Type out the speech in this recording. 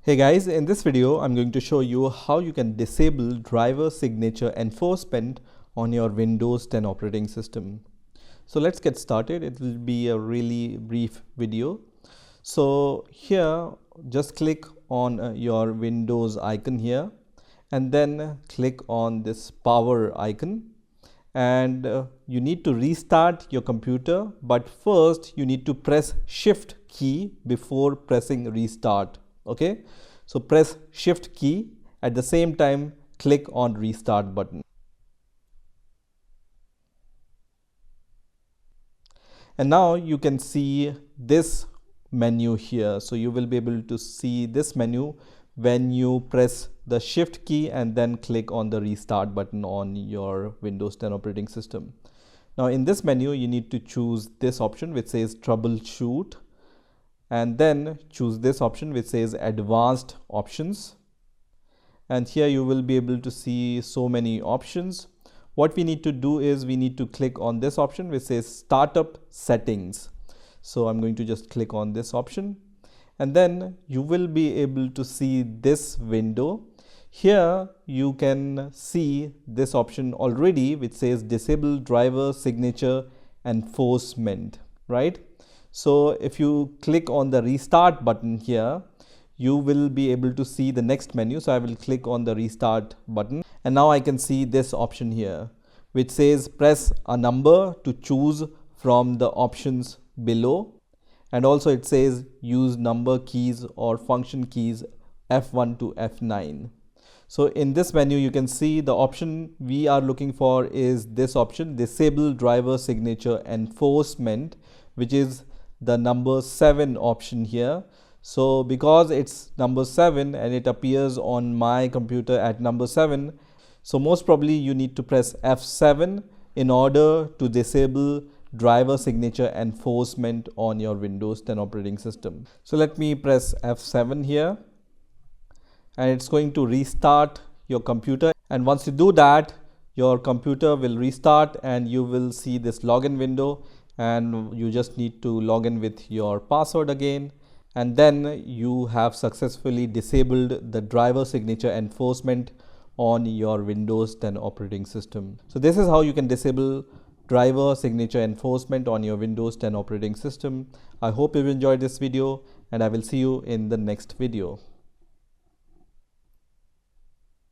Hey guys, in this video I'm going to show you how you can disable driver signature enforcement on your Windows 10 operating system. So let's get started. It will be a really brief video. So here just click on your Windows icon here and then click on this power icon, and you need to restart your computer, but first you need to press shift key before pressing restart. Okay, so press shift key, at the same time click on restart button. And now you can see this menu here. So you will be able to see this menu when you press the shift key and then click on the restart button on your Windows 10 operating system. Now in this menu you need to choose this option which says Troubleshoot, and then choose this option which says advanced options, and here you will be able to see so many options. What we need to do is we need to click on this option which says startup settings. So I'm going to just click on this option, and then you will be able to see this window. Here you can see this option already which says disable driver signature enforcement, right? So if you click on the restart button here, you will be able to see the next menu. So I will click on the restart button, and now I can see this option here which says press a number to choose from the options below, and also it says use number keys or function keys F1 to F9. So in this menu you can see the option we are looking for is this option, disable driver signature enforcement, which is the number 7 option here. So because it's number 7 and it appears on my computer at number 7, so most probably you need to press F7 in order to disable driver signature enforcement on your Windows 10 operating system. So let me press F7 here, and it's going to restart your computer, and once you do that your computer will restart and you will see this login window, and you just need to log in with your password again, and then you have successfully disabled the driver signature enforcement on your Windows 10 operating system. So this is how you can disable driver signature enforcement on your Windows 10 operating system. I hope you enjoyed this video, and I will see you in the next video.